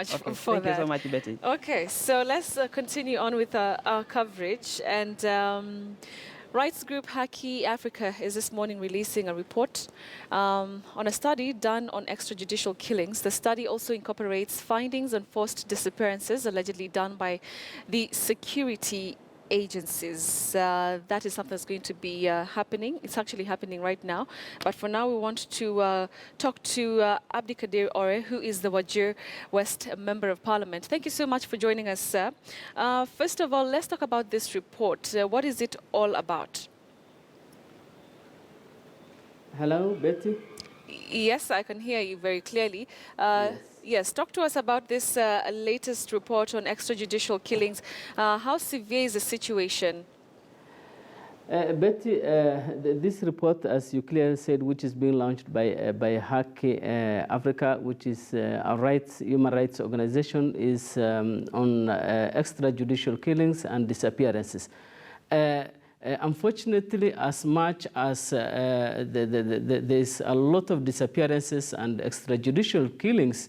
much for that. Thank you so much, Betty. Okay, so let's continue on with our coverage. And rights group Haki Africa is this morning releasing a report on a study done on extrajudicial killings. The study also incorporates findings on forced disappearances allegedly done by the security agencies. That is something that's going to be happening. It's actually happening right now. But for now, we want to talk to Abdi Kadir Ore, who is the Wajir West Member of Parliament. Thank you so much for joining us, sir. First of all, let's talk about this report. What is it all about? Hello, Betty? Yes, I can hear you very clearly. Yes, talk to us about this latest report on extrajudicial killings. How severe is the situation? Betty, this report, as you clearly said, which is being launched by Haki Africa, which is a human rights organization, is on extrajudicial killings and disappearances. Unfortunately, as much as there's a lot of disappearances and extrajudicial killings,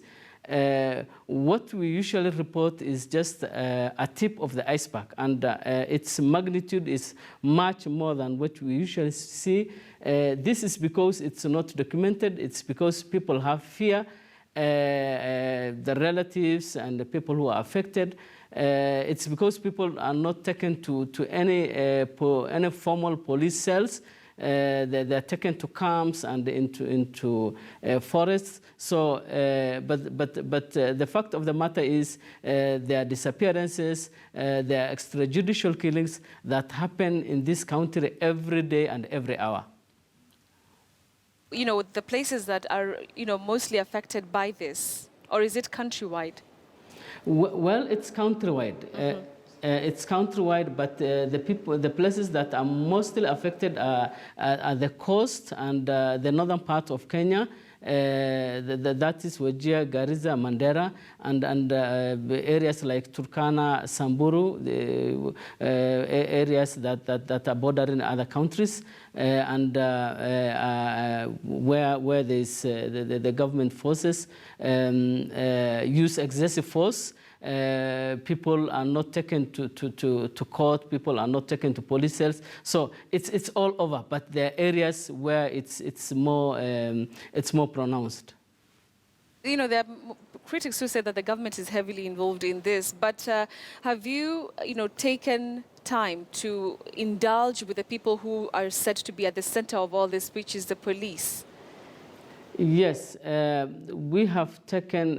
what we usually report is just a tip of the iceberg, and its magnitude is much more than what we usually see. This is because it's not documented. It's because people have fear, the relatives and the people who are affected. It's because people are not taken to any formal police cells. They're taken to camps and into forests. So, but the fact of the matter is there are disappearances, there are extrajudicial killings that happen in this country every day and every hour. You know, the places that are, mostly affected by this, or is it countrywide? Well, it's countrywide. It's countrywide, but the places that are mostly affected are the coast and the northern part of Kenya. That is Wajir, Garissa, Mandera, and areas like Turkana, Samburu, the areas that are bordering other countries, and where there's the government forces use excessive force. People are not taken to court. People are not taken to police cells. So it's all over. But there are areas where it's more pronounced. There are critics who say that the government is heavily involved in this. But have you, taken time to indulge with the people who are said to be at the center of all this, which is the police? Yes, we have taken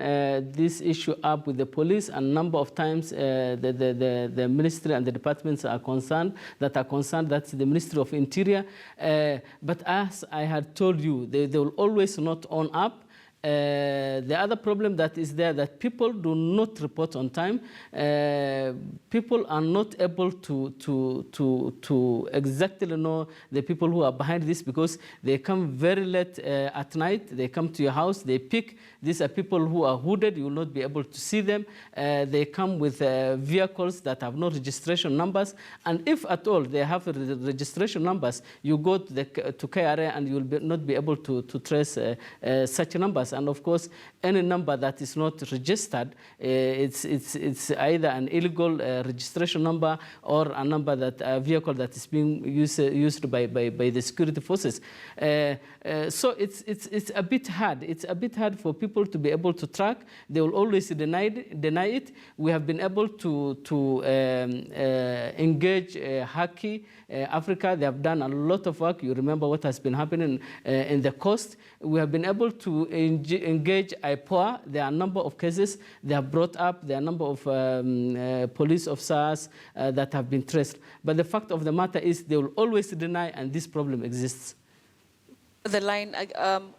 this issue up with the police a number of times. The ministry and the departments are concerned. That's the Ministry of Interior. But as I had told you, they will always not own up. The other problem that is there, that people do not report on time. People are not able to exactly know the people who are behind this, because they come very late at night. They come to your house, they pick. These are people who are hooded. You will not be able to see them. They come with vehicles that have no registration numbers. And if at all they have registration numbers, you go to KRA and you will not be able to trace such numbers. And of course, any number that is not registered, it's either an illegal registration number or a number a vehicle that is being used by the security forces. So it's a bit hard. It's a bit hard for people to be able to track. They will always deny it. We have been able to engage Haki Africa. They have done a lot of work. You remember what has been happening in the coast. We have been able to engage IPOA. There are a number of cases they have brought up. There are a number of police officers that have been traced. But the fact of the matter is they will always deny, and this problem exists. The line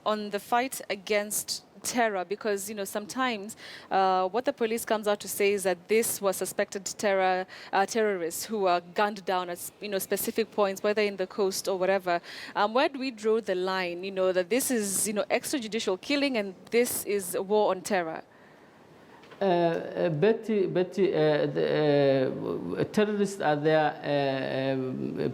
on the fight against terror, because sometimes what the police comes out to say is that this was suspected terrorists who were gunned down at specific points, whether in the coast or whatever. Where do we draw the line? That this is extrajudicial killing and this is a war on terror. Betty, terrorists are there.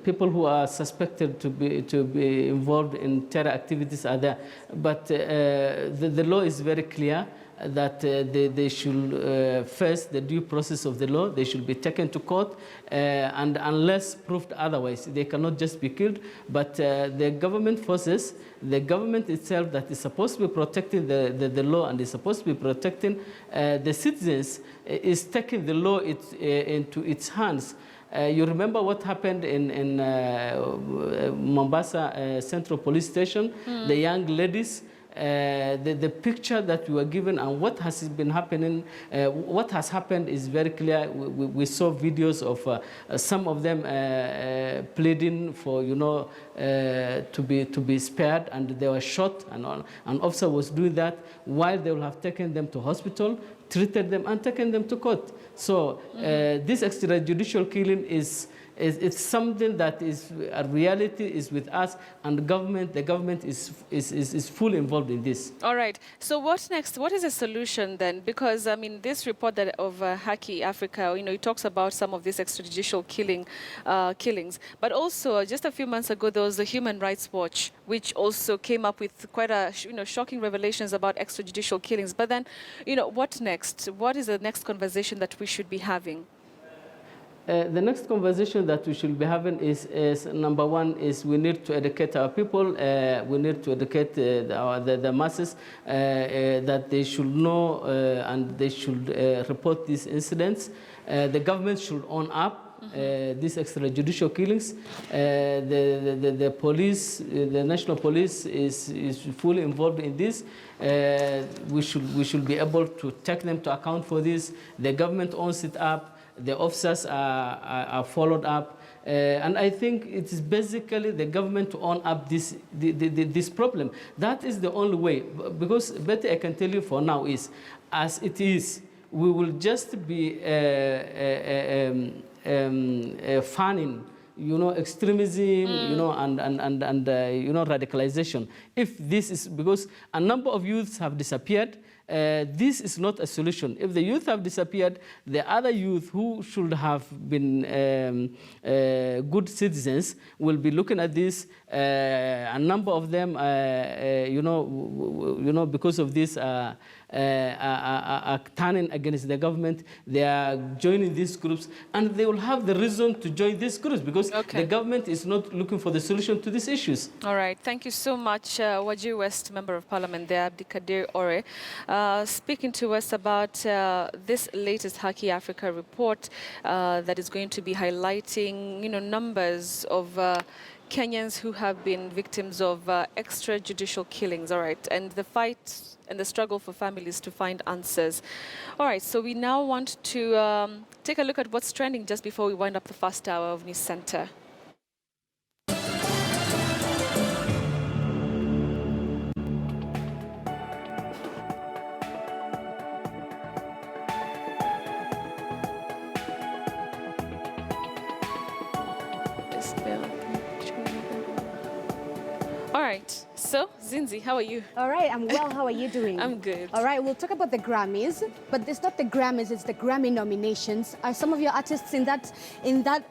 People who are suspected to be involved in terror activities are there. But the law is very clear. that they should face the due process of the law. They should be taken to court, and unless proved otherwise, they cannot just be killed. But the government forces, the government itself that is supposed to be protecting the law and is supposed to be protecting the citizens, is taking the law into its hands. You remember what happened in Mombasa Central Police Station, the young ladies, the picture that we were given and what has been happening, what has happened is very clear. We saw videos of some of them pleading for, to be spared, and they were shot, and an officer was doing that while they will have taken them to hospital, treated them, and taken them to court. So this extrajudicial killing it's something that is a reality, is with us, and the government is fully involved in this. All right. So what next? What is the solution then? Because I mean, this report that of Haki Africa, it talks about some of these extrajudicial killings, but also just a few months ago there was the Human Rights Watch, which also came up with quite a shocking revelations about extrajudicial killings. But then, what next? What is the next conversation that we should be having? The next conversation that we should be having is number one, is we need to educate our people. We need to educate the masses that they should know and they should report these incidents. The government should own up these extrajudicial killings. The police, the national police is fully involved in this. We should be able to take them to account for this. The government owns it up. The officers are followed up, and I think it is basically the government to own up this problem. That is the only way, because Betty, I can tell you for now, is as it is, we will just be fanning, extremism, and radicalization. If this is because a number of youths have disappeared. This is not a solution. If the youth have disappeared, the other youth who should have been good citizens will be looking at this. A number of them, because of this, are turning against the government. They are joining these groups, and they will have the reason to join these groups because the government is not looking for the solution to these issues. All right. Thank you so much, Wajir West, Member of Parliament there, Abdikadir Ore, speaking to us about this latest Haki Africa report that is going to be highlighting, numbers of Kenyans who have been victims of extrajudicial killings. All right. And the fight and the struggle for families to find answers. All right, so we now want to take a look at what's trending just before we wind up the first hour of News Center. All right, so Zinzi, how are you? All right, I'm well. How are you doing? I'm good. All right, we'll talk about the Grammys, but it's not the Grammys, it's the Grammy nominations. Are some of your artists in that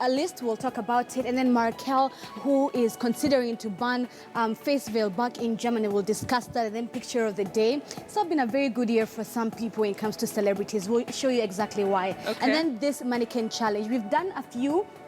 list? We'll talk about it. And then Markel, who is considering to ban face veil back in Germany, we'll discuss that. And then picture of the day. It's not been a very good year for some people when it comes to celebrities. We'll show you exactly why. Okay. And then this mannequin challenge. We've done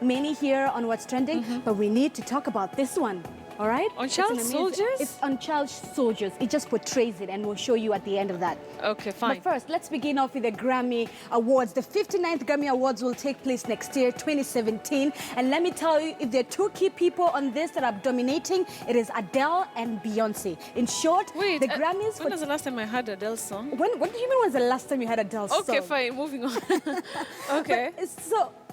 many here on What's Trending, but we need to talk about this one. All right? On child soldiers? It's on child soldiers. It just portrays it, and we'll show you at the end of that. Okay, fine. But first, let's begin off with the Grammy Awards. The 59th Grammy Awards will take place next year, 2017. And let me tell you, if there are two key people on this that are dominating, it is Adele and Beyonce. In short, the Grammys... When was the last time I heard Adele's song? What do you mean was the last time you heard Adele's song? Okay, fine. Moving on. Okay.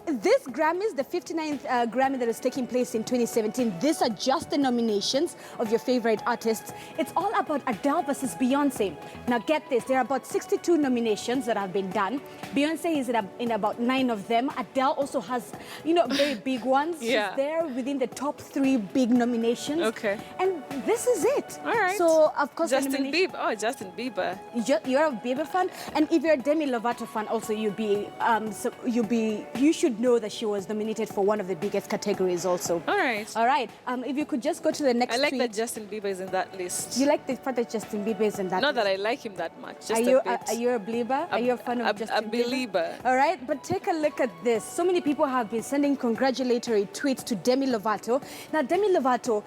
This Grammys, the 59th Grammy that is taking place in 2017, these are just the nominations of your favorite artists. It's all about Adele versus Beyonce. Now get this, there are about 62 nominations that have been done. Beyonce is in about 9 of them. Adele also has, very big ones. Yeah. She's there within the top 3 big nominations. Okay. And this is it. All right. So, of course, Justin Bieber. Oh, Justin Bieber. You're a Bieber fan, and if you're a Demi Lovato fan, also you should know that she was nominated for one of the biggest categories also. All right. All right. If you could just go to the next I like tweet. that Justin Bieber is in that list. You like the fact that Justin Bieber is in that Not list. that I like him that much, just Are you a bit. are you a believer? Are you a fan of Justin A Bieber? believer. All right, but take a look at this. So many people have been sending congratulatory tweets to Demi Lovato. Now, Demi Lovato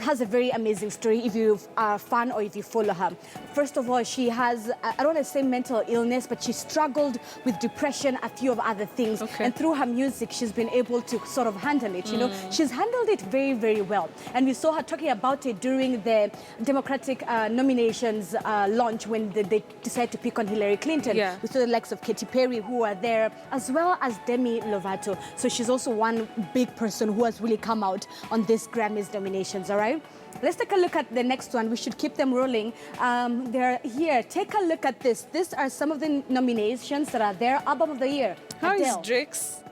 has a very amazing story if you are a fan or if you follow her. First of all, she has, I don't want to say mental illness, but she struggled with depression, a few of other things. Okay. And through her music, she's been able to sort of handle it, you know. She's handled it very, very well. And we saw her talking about it during the Democratic nominations launch when they decided to pick on Hillary Clinton. Yeah. We saw the likes of Katy Perry who are there, as well as Demi Lovato. So she's also one big person who has really come out on this Grammys nominations, all right? Let's take a look at the next one. We should keep them rolling. They're here. Take a look at this. These are some of the nominations that are there. Album of the Year. How is Adele. Drake's?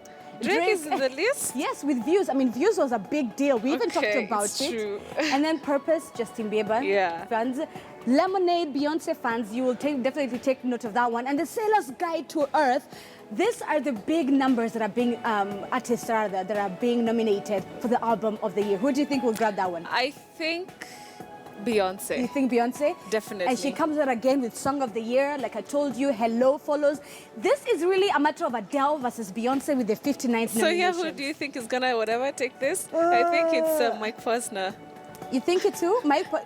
Drake is in the list? Yes, with Views. I mean, Views was a big deal. We even talked Okay, about it's it. true. And then Purpose, Justin Bieber. Yeah. Fans. Lemonade, Beyonce fans. You will definitely take note of that one. And The Sailor's Guide to Earth. These are the big numbers that are being artists that are being nominated for the Album of the Year. Who do you think will grab that one? I think Beyonce. You think Beyonce? Definitely. And she comes out again with Song of the Year. Like I told you, Hello follows. This is really a matter of Adele versus Beyonce with the 59th So yeah, nomination. who do you think is gonna whatever take this? I think it's Mike Posner. You think it too?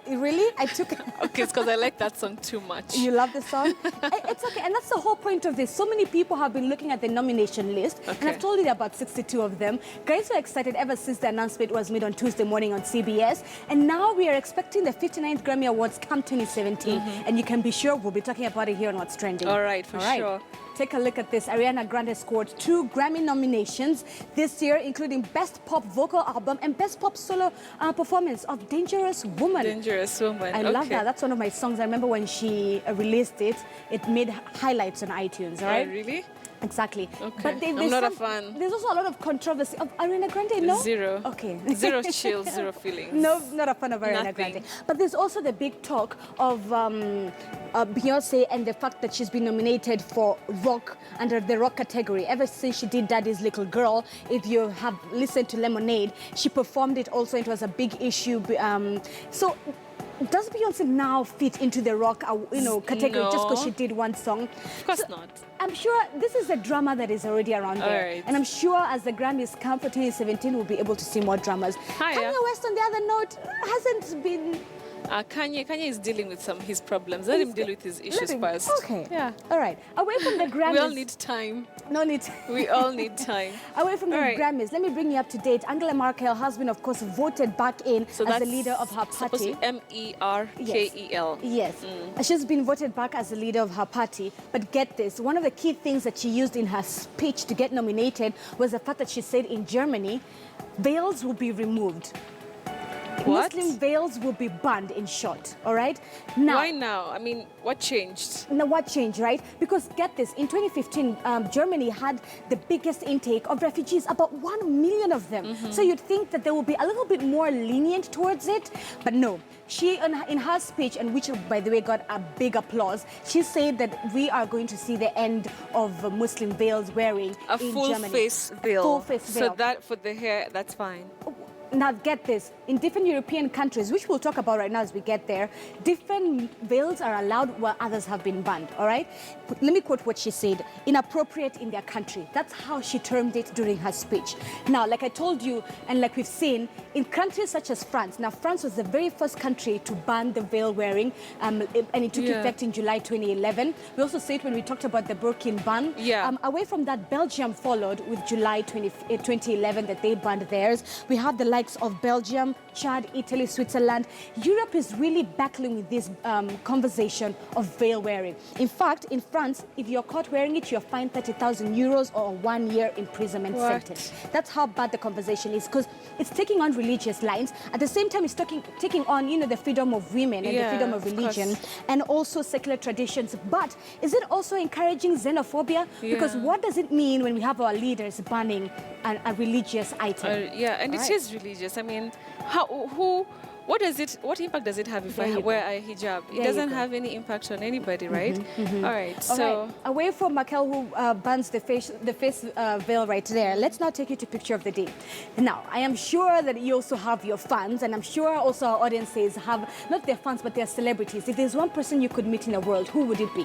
Really? I took Okay, it's because I like that song too much. You love the song? It's okay, and that's the whole point of this. So many people have been looking at the nomination list, and Okay. I've told you there are about 62 of them. Guys were excited ever since the announcement was made on Tuesday morning on CBS, and now we are expecting the 59th Grammy Awards come 2017, and you can be sure we'll be talking about it here on What's Trending. All right, for sure. Take a look at this. Ariana Grande scored 2 Grammy nominations this year, including Best Pop Vocal Album and Best Pop Solo Performance of Dangerous Woman. Dangerous Woman. I love that. That's one of my songs. I remember when she released it, it made highlights on iTunes, all right? Oh, really? Exactly. Okay. But I'm not a fan. There's also a lot of controvery of Ariana Grande, no? Zero. Okay. Zero chills, zero feelings. No, not a fan of Ariana Nothing. Grande. But there's also the big talk of Beyonce and the fact that she's been nominated for rock under the rock category. Ever since she did Daddy's Little Girl, if you have listened to Lemonade, she performed it also. It was a big issue. So does Beyonce now fit into the rock, category just because No. she did one song? Of course not. I'm sure this is a drama that is already around there. Alright. And I'm sure as the Grammys come for 2017, we'll be able to see more dramas. Hiya. Kanye West, on the other note, hasn't been... Kanye is dealing with his problems. Let him deal with his issues first. Okay. Yeah. All right. Away from the Grammys... We all need time. No need. We all need time. Away from the All right. Grammys, let me bring you up to date. Angela Merkel has been, of course, voted back in So as that's the leader of her supposed to party. be Merkel. Yes. She's been voted back as the leader of her party. But get this, one of the key things that she used in her speech to get nominated was the fact that she said in Germany, veils will be removed. What? Muslim veils will be banned, in short, all right? Now, Why now? I mean, what changed? now, what changed, right? Because get this, in 2015, Germany had the biggest intake of refugees, about 1 million of them. So you'd think that they will be a little bit more lenient towards it, but no. She, in her speech, and which, by the way, got a big applause, she said that we are going to see the end of Muslim veils wearing A in full Germany. face veil. Full face veil. So that for the hair, that's fine. Now get this, in different European countries, which we'll talk about right now as we get there, different veils are allowed while others have been banned, all right? Let me quote what she said, inappropriate in their country. That's how she termed it during her speech. Now, like I told you, and like we've seen, in countries such as France, now France was the very first country to ban the veil wearing, and it took effect in July 2011. We also said when we talked about the Burqa ban. Yeah. Away from that, Belgium followed with July 2011 that they banned theirs. We have the likes of Belgium, Chad, Italy, Switzerland. Europe is really battling with this conversation of veil wearing. In fact, in France, if you're caught wearing it, you're fined 30,000 euros or a 1-year imprisonment sentence. That's how bad the conversation is, because it's taking on religious lines. At the same time, it's taking on, the freedom of women and the freedom of religion, and also secular traditions. But is it also encouraging xenophobia? Because what does it mean when we have our leaders banning a religious item? And it is religious. I mean, What impact does it have if There I you wear a hijab? There you It doesn't go. have any impact on anybody, right? All right. All So right. Away from Markel, who bans the face veil right there, let's now take you to picture of the day. Now, I am sure that you also have your fans, and I'm sure also our audiences have not their fans but their celebrities. If there's one person you could meet in the world, who would it be?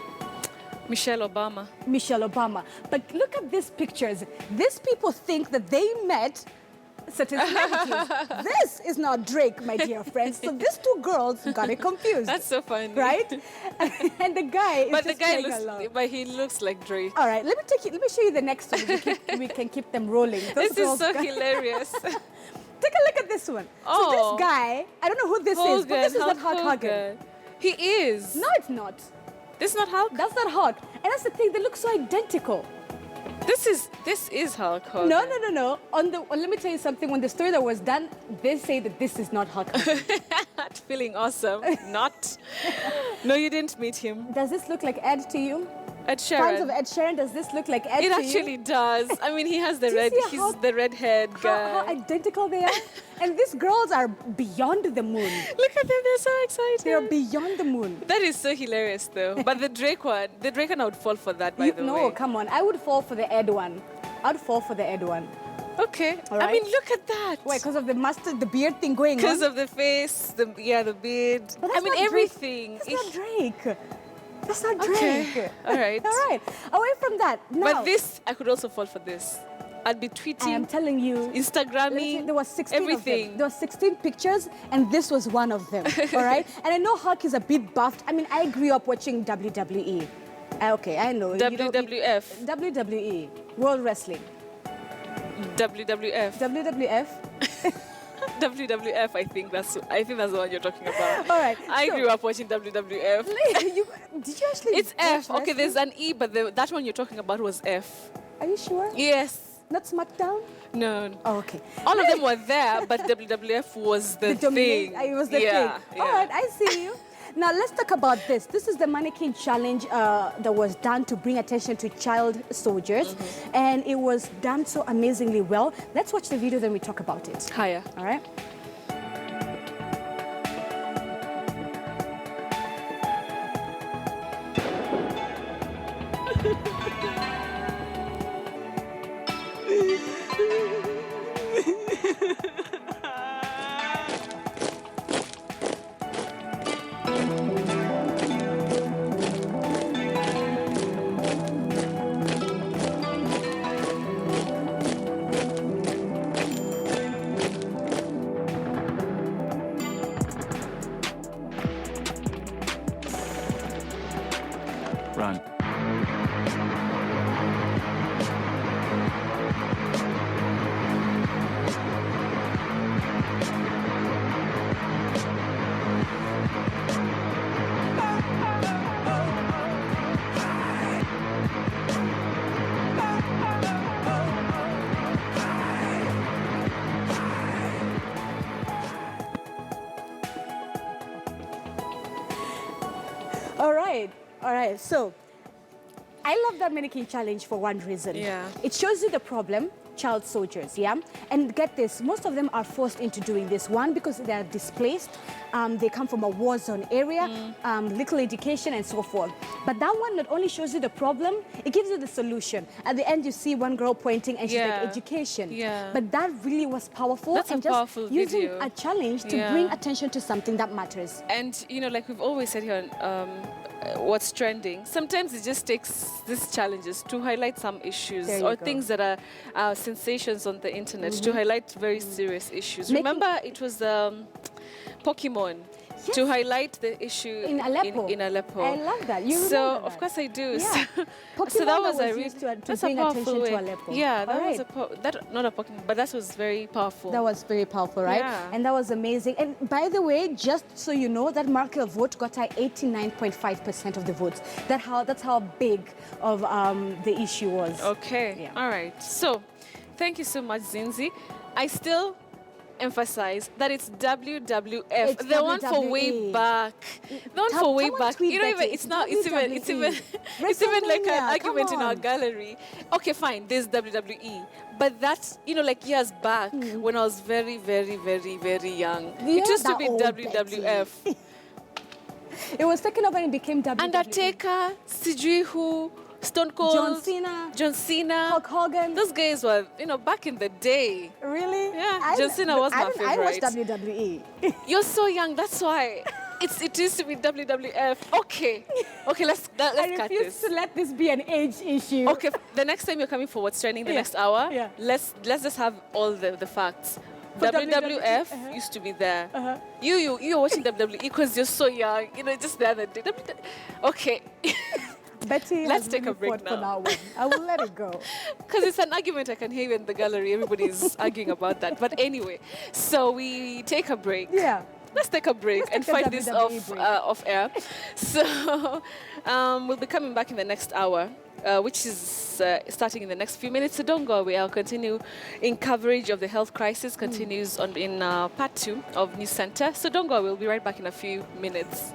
Michelle Obama. Michelle Obama. But look at these pictures. These people think that they met certain celebrities. This is not Drake, my dear friends. So these two girls got it confused. That's so funny. right? And the guy is But the just guy playing along. looks, but he looks like Drake. All right, let me show you the next one. We can keep them rolling. Those This is girls so got- hilarious. Take a look at this one. So Oh. this guy, I don't know who this is, but this is not Hulk Hogan. Hogan. He is. No, it's not. This is not Hulk. That's not Hulk. And that's the thing, they look so identical. This is Hulk Hogan. No. Let me tell you something. When the story that was done, they say that this is not Hulk Hogan. Feeling awesome. Not. No, you didn't meet him. Does this look like Ed to you? Ed Fans of Sheeran. Ed Sheeran, does this look like Ed It to actually you? does. I mean, he has the Do you red. see He's how- the redhead How guy. identical they are? And these girls are beyond the moon. Look at them. They're so excited. They are beyond the moon. That is so hilarious, though. But the Drake one, I would fall for that, by the No, way. come on. I would fall for the Ed one. I'd fall for the Ed one. Okay. All I mean, right. look at that. Why? Because of the mustard, the beard thing going on? Because of the face, the beard. But I that's mean, not Drake. everything. That's not Drake. That's not Drake. Okay. All right. All right. Away from that. Now, But this, I could also fall for this. I'd be I am tweeting, telling you. Let me tell Instagramming, you, there was 16 of them. everything. There was 16 pictures, and this was one of them. All right. And I know Hulk is a bit buffed. I mean, I grew up watching WWE. Okay, I know. You don't- WWF. WWE, World Wrestling. WWF. WWF. WWF, I think that's the one you're talking about. All right. I so- grew up watching WWF. Did you actually? It's F. watch Okay, there's wrestling? an E, but that one you're talking about was F. Are you sure? Yes. Not SmackDown? No. Oh, okay. All of them were there, but WWF was the dominate- thing. It was the yeah, thing. All right, I see you. Now let's talk about this. This is the mannequin challenge that was done to bring attention to child soldiers, and it was done so amazingly well. Let's watch the video, then we talk about it. Higher. All right. Run. All right. All right. So I love that mannequin challenge for one reason. Yeah. It shows you the problem, child soldiers, yeah? And get this, most of them are forced into doing this. One, because they are displaced. They come from a war zone area, little education and so forth. But that one not only shows you the problem, it gives you the solution. At the end, you see one girl pointing and she's Yeah. like, education. Yeah. But that really was powerful. That's a and just powerful using video. a challenge to Yeah. bring attention to something that matters. And, you know, like we've always said here on what's trending, sometimes it just takes these challenges to highlight some issues There you or go. things that are sensations on the internet, to highlight very serious issues. Making- Remember, it was Pokemon. Yes. To highlight the issue In Aleppo. in Aleppo. I love that. You So, remember of that. course I do. Yeah. So Pokemon that was a used to that's bring a powerful attention way. to Aleppo. Yeah, that All was right. not a Pokemon, but that was very powerful. That was very powerful, right? Yeah. And that was amazing. And by the way, just so you know, that Markel vote got 89.5% of the votes. That's how big of the issue was. Okay. Yeah. All right. So, thank you so much, Zinzi. I still emphasize that it's WWF, It's the one for way WWE. back. The one for way Someone back. tweet You know, that even it's now it's even it's even like an WrestleMania, argument come in our on. gallery. Okay, fine, there's WWE, but that's, you know, like years back when I was very, very, very, very young. You're It used to that be old, WWF. It was taken over and became WWE. Undertaker, Sijui who, Stone Cold, John Cena, Hulk Hogan. Those guys were, you know, back in the day. Really? Yeah, John Cena was my I watched favorite. WWE. You're so young, that's why. It used to be WWF. Okay, let's cut I refuse this. to let this be an age issue. Okay, the next time you're coming for What's Trending, the next hour, yeah. let's just have all the facts. For WWF used to be there. You're watching WWE because you're so young. You know, just the other day. Okay. Betty, Let's has take a really break fought for now. that one. I will let it go. Because it's an argument I can hear you in the gallery. Everybody's arguing about that. But anyway, so we take a break. Yeah. Let's take a break and take a fight this WWE break. off air. So we'll be coming back in the next hour, which is starting in the next few minutes. So don't go away. I'll continue in coverage of the health crisis. Continues in part 2 of News Center. So don't go away. We'll be right back in a few minutes.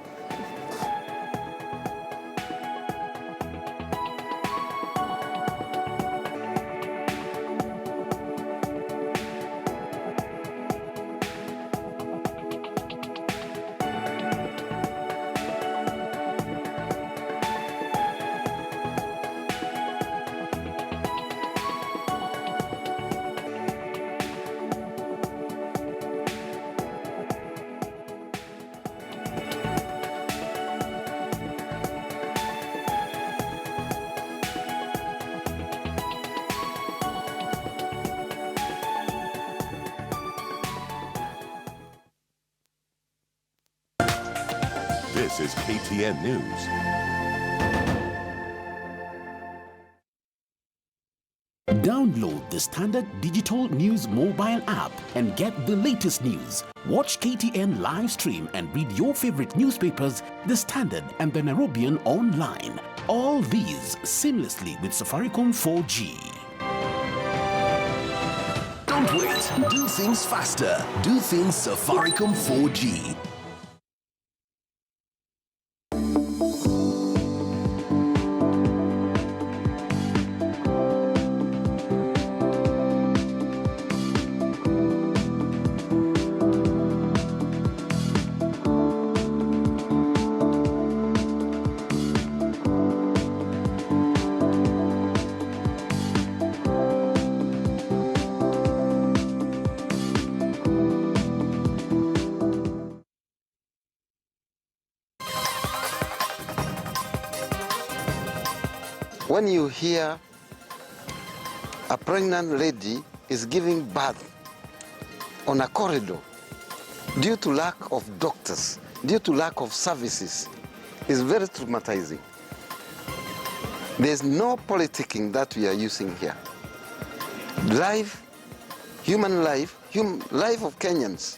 This is KTN News. Download the Standard Digital News mobile app and get the latest news. Watch KTN live stream and read your favorite newspapers, The Standard and The Nairobian online. All these seamlessly with Safaricom 4G. Don't wait. Do things faster. Do things Safaricom 4G. When you hear a pregnant lady is giving birth on a corridor due to lack of doctors, due to lack of services, it's very traumatizing. There's no politicking that we are using here. Life, human life, life of Kenyans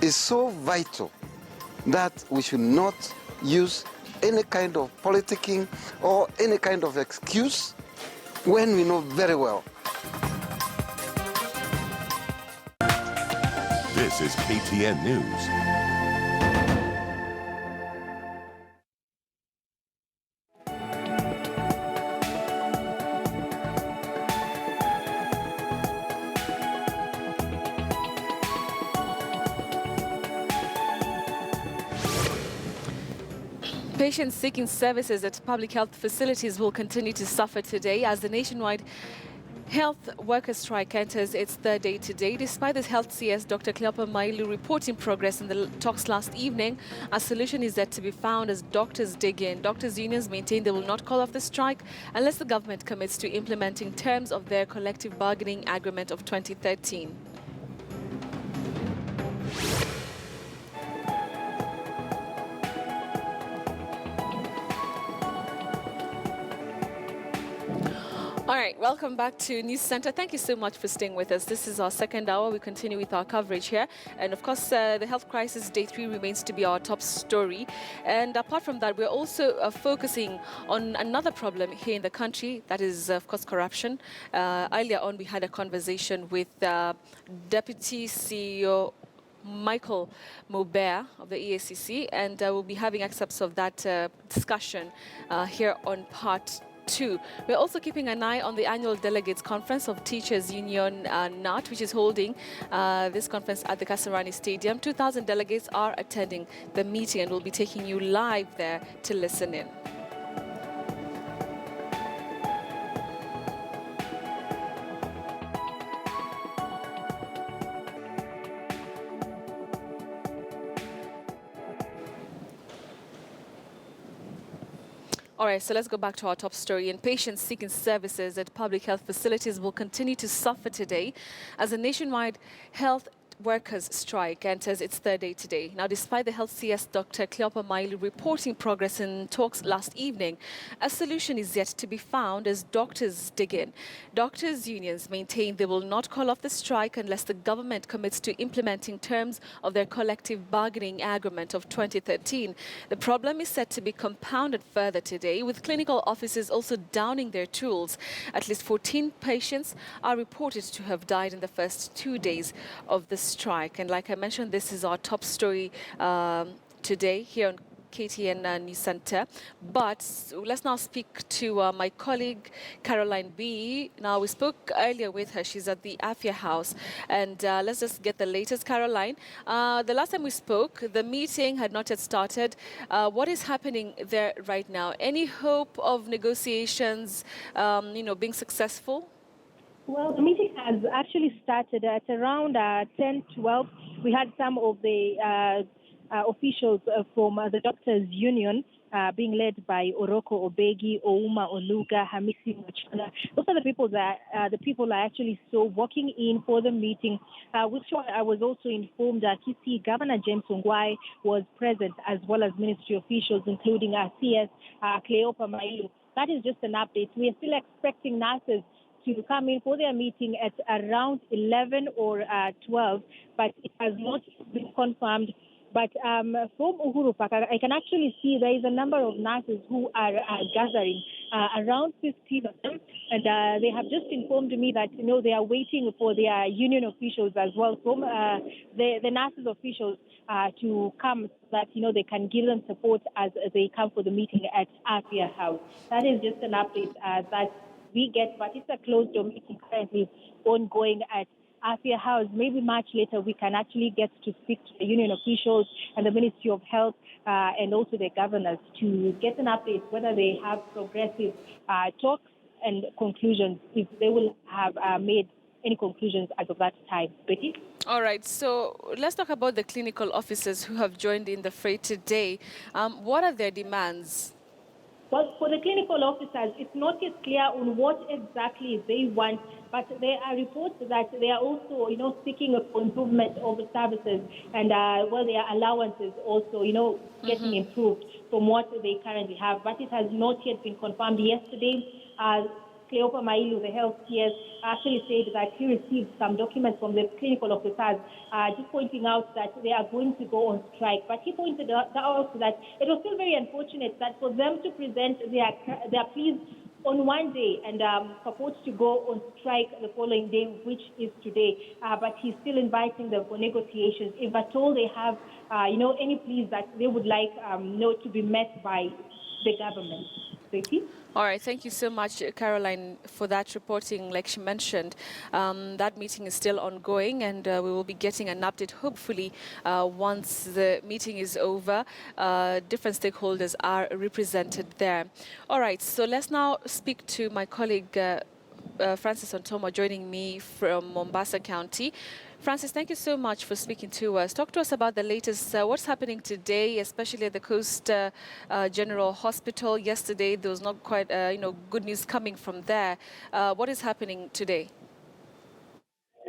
is so vital that we should not use any kind of politicking or any kind of excuse when we know very well. This is KTN News. Patients seeking services at public health facilities will continue to suffer today as the nationwide health workers' strike enters its third day today. Despite this, Health CS Dr. Cleopa Mailu reporting progress in the talks last evening, a solution is yet to be found as doctors dig in. Doctors' unions maintain they will not call off the strike unless the government commits to implementing terms of their collective bargaining agreement of 2013. All right, welcome back to News Center. Thank you so much for staying with us. This is our second hour. We continue with our coverage here. And of course, the health crisis day 3 remains to be our top story. And apart from that, we're also focusing on another problem here in the country, that is, of course, corruption. Earlier on, we had a conversation with Deputy CEO Michael Mobert of the EACC, and we'll be having excerpts of that discussion here on part 2. We're also keeping an eye on the annual Delegates Conference of Teachers Union NAT, which is holding this conference at the Kasarani Stadium. 2,000 delegates are attending the meeting, and we'll be taking you live there to listen in. All right, so let's go back to our top story. And patients seeking services at public health facilities will continue to suffer today as a nationwide health workers' strike enters its third day today. Now, despite the health CS Dr. Cleopa Mailu reporting progress in talks last evening, a solution is yet to be found as doctors dig in. Doctors' unions maintain they will not call off the strike unless the government commits to implementing terms of their collective bargaining agreement of 2013. The problem is set to be compounded further today, with clinical officers also downing their tools. At least 14 patients are reported to have died in the first 2 days of the strike. And like I mentioned, this is our top story today here on KTN News Center. But let's now speak to my colleague Caroline B. Now, we spoke earlier with her. She's at the Afia House. And let's just get the latest, Caroline. The last time we spoke, the meeting had not yet started. What is happening there right now? Any hope of negotiations, being successful? Well, the meeting has actually started at around 10:12. We had some of the officials from the Doctors' Union being led by Oroko Obegi, Ouma Oluga, Hamisi Machana. Those are the people are actually still walking in for the meeting, which I was also informed that Kisii Governor James Ongwae was present, as well as ministry officials, including CS Cleopa Mailu. That is just an update. We are still expecting nurses to come in for their meeting at around 11 or 12, but it has not been confirmed. But from Uhuru Park, I can actually see there is a number of nurses who are gathering, around 15 of them, and they have just informed me that they are waiting for their union officials as well, from the nurses officials to come, so that they can give them support as they come for the meeting at Afia House. That is just an update that we get, but it's a closed-door meeting currently ongoing at Afia House. Maybe much later we can actually get to speak to the union officials and the Ministry of Health and also the governors to get an update whether they have progressive talks and conclusions, if they will have made any conclusions as of that time. Betty? All right, so let's talk about the clinical officers who have joined in the fray today. What are their demands? Well, for the clinical officers, it's not yet clear on what exactly they want, but there are reports that they are also, seeking for improvement of the services, and their allowances also, getting improved from what they currently have. But it has not yet been confirmed. Yesterday, Cleopa Mailu, the health CS, actually said that he received some documents from the clinical officers, just pointing out that they are going to go on strike. But he pointed out that it was still very unfortunate that for them to present their pleas on one day and purport to go on strike the following day, which is today. But he's still inviting them for negotiations. If at all they have, any pleas that they would like to be met by the government. Vicky? All right, thank you so much, Caroline, for that reporting. Like she mentioned, that meeting is still ongoing, and we will be getting an update, hopefully, once the meeting is over. Different stakeholders are represented there. All right, so let's now speak to my colleague, Francis Ontoma, joining me from Mombasa County. Francis, thank you so much for speaking to us. Talk to us about the latest, what's happening today, especially at the Coast General Hospital. Yesterday, there was not quite, good news coming from there. What is happening today?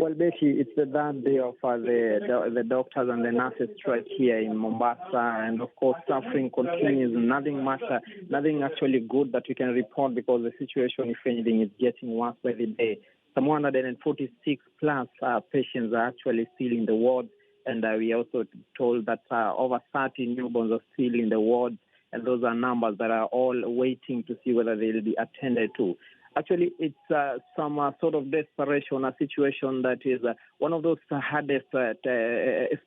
Well, Betty, it's the third day of the doctors and the nurses strike here in Mombasa, and of course, suffering continues. Nothing actually good that we can report because the situation, if anything, is getting worse by the day. Some 146 plus patients are actually still in the wards, and we are also told that over 30 newborns are still in the wards, and those are numbers that are all waiting to see whether they will be attended to. Actually, it's some sort of desperation, a situation that is one of those hardest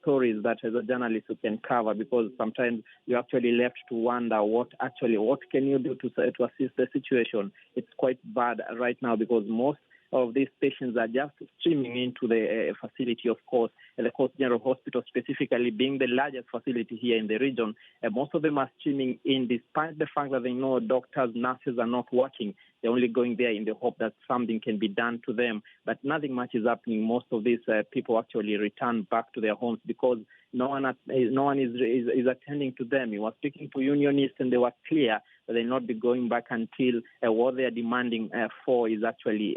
stories that as a journalist you can cover, because sometimes you're actually left to wonder what can you do to assist the situation. It's quite bad right now because most of these patients are just streaming into the facility, of course, and the Coast General Hospital specifically being the largest facility here in the region. Most of them are streaming in despite the fact that they know doctors, nurses are not working. They're only going there in the hope that something can be done to them. But nothing much is happening. Most of these people actually return back to their homes because no one is attending to them. We were speaking to unionists and they were clear that they'll not be going back until what they are demanding for is actually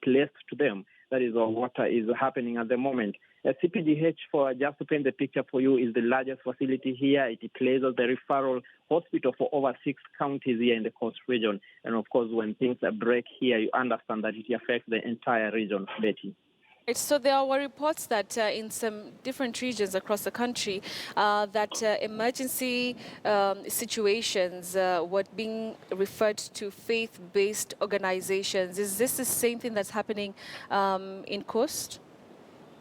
placed to them. That is what is happening at the moment. CPDH, for just to paint the picture for you, is the largest facility here. It plays as the referral hospital for over 6 counties here in the Coast region. And of course, when things break here, you understand that it affects the entire region, Betty. So there were reports that in some different regions across the country that emergency situations were being referred to faith-based organizations. Is this the same thing that's happening in Coast?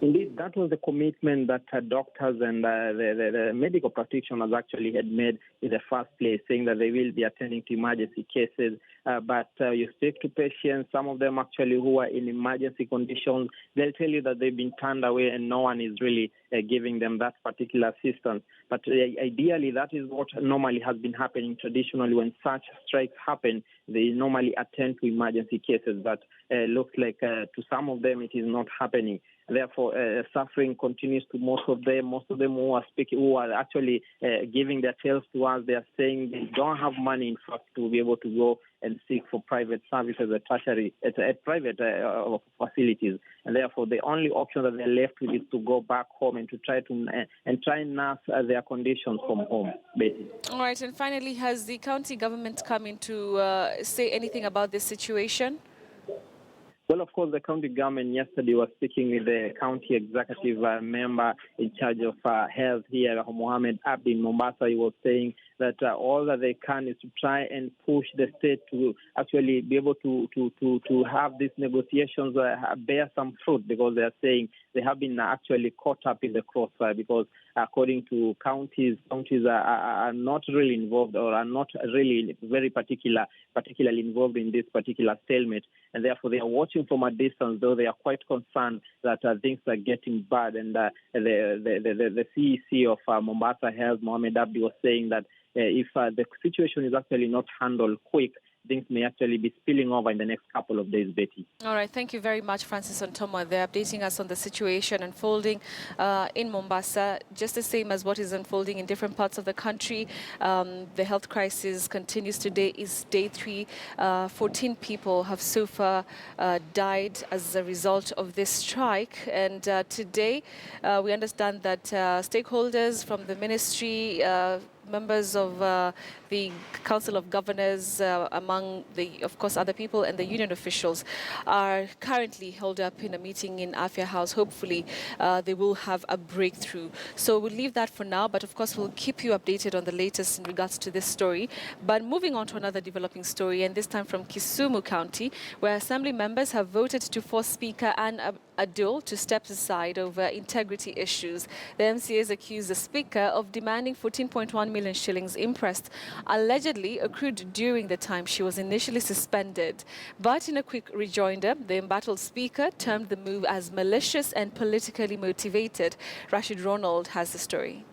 Indeed, that was the commitment that doctors and the medical practitioners actually had made in the first place, saying that they will be attending to emergency cases. But you speak to patients, some of them actually who are in emergency conditions, they'll tell you that they've been turned away and no one is really giving them that particular assistance. But ideally, that is what normally has been happening traditionally. When such strikes happen, they normally attend to emergency cases. But looks like to some of them it is not happening. Therefore, suffering continues to most of them. Most of them who are actually giving their tales to us, they are saying they don't have money, in fact, to be able to go and seek for private services at private facilities. And therefore, the only option that they're left with is to go back home and to try and nurse their conditions from home, basically. All right. And finally, has the county government come in to say anything about this situation? Well, of course, the county government yesterday was speaking with the county executive member in charge of health here, Mohammed Abdi in Mombasa. He was saying that all that they can is to try and push the state to actually be able to have these negotiations bear some fruit, because they are saying they have been actually caught up in the crossfire, because according to counties are not really involved or are not really very particularly involved in this particular stalemate. And therefore, they are watching from a distance, though they are quite concerned that things are getting bad. And the CEC of Mombasa Health, Mohammed Abdi, was saying that if the situation is actually not handled quick, things may actually be spilling over in the next couple of days, Betty. All right. Thank you very much, Francis Ontoma. They're updating us on the situation unfolding in Mombasa, just the same as what is unfolding in different parts of the country. The health crisis continues today, is day 3. 14 people have so far died as a result of this strike. And today, we understand that stakeholders from the ministry, members of the Council of Governors, among the, of course, other people, and the union officials are currently held up in a meeting in Afia House. Hopefully, they will have a breakthrough. So we'll leave that for now, but of course, we'll keep you updated on the latest in regards to this story. But moving on to another developing story, and this time from Kisumu County, where assembly members have voted to force Speaker Anne Adul to step aside over integrity issues. The MCAs accuse the Speaker of demanding 14.1 million shillings imprest, allegedly accrued during the time she was initially suspended. But in a quick rejoinder, the embattled Speaker termed the move as malicious and politically motivated. Rashid Ronald has the story.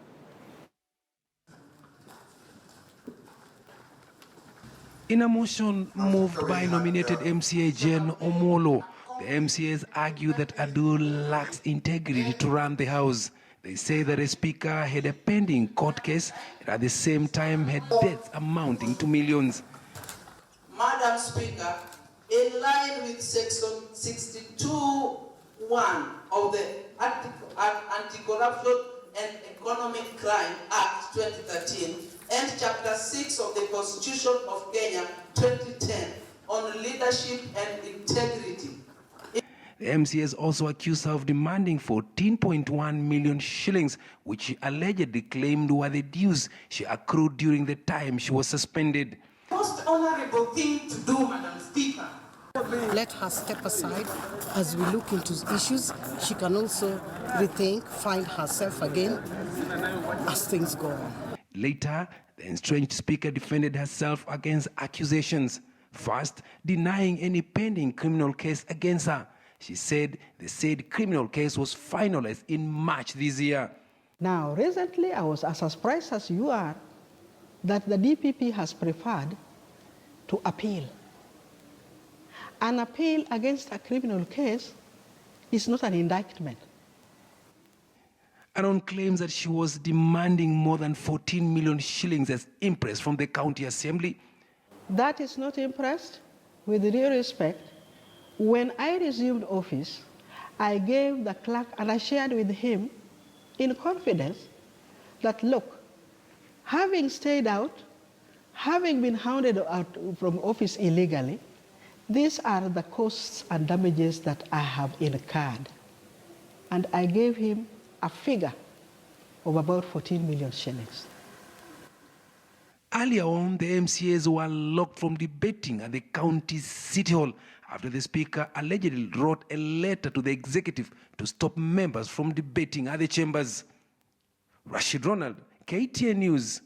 In a motion moved by nominated MCA Jen Omolo, the MCAs argue that Adul lacks integrity to run the House. They say that the Speaker had a pending court case and at the same time had debts amounting to millions. Madam Speaker, in line with Section 62 1 of the Anti-Corruption and Economic Crime Act 2013 and Chapter 6 of the Constitution of Kenya 2010 on leadership and integrity. The MCAs also accused her of demanding 14.1 million shillings, which she allegedly claimed were the dues she accrued during the time she was suspended. Most honorable thing to do, Madam Speaker. Let her step aside as we look into issues. She can also rethink, find herself again as things go on. Later, the estranged speaker defended herself against accusations, first denying any pending criminal case against her. She said the said criminal case was finalized in March this year. Now, recently I was as surprised as you are that the DPP has preferred to appeal. An appeal against a criminal case is not an indictment. And on claims that she was demanding more than 14 million shillings as imprest from the county assembly. That is not impressed. With due respect, when I resumed office, I gave the clerk and I shared with him in confidence that, look, having stayed out, having been hounded out from office illegally, these are the costs and damages that I have incurred. And I gave him a figure of about 14 million shillings. Earlier on, the MCAs were locked from debating at the county city hall after the speaker allegedly wrote a letter to the executive to stop members from debating at the chambers. Rashid Ronald, KTN News.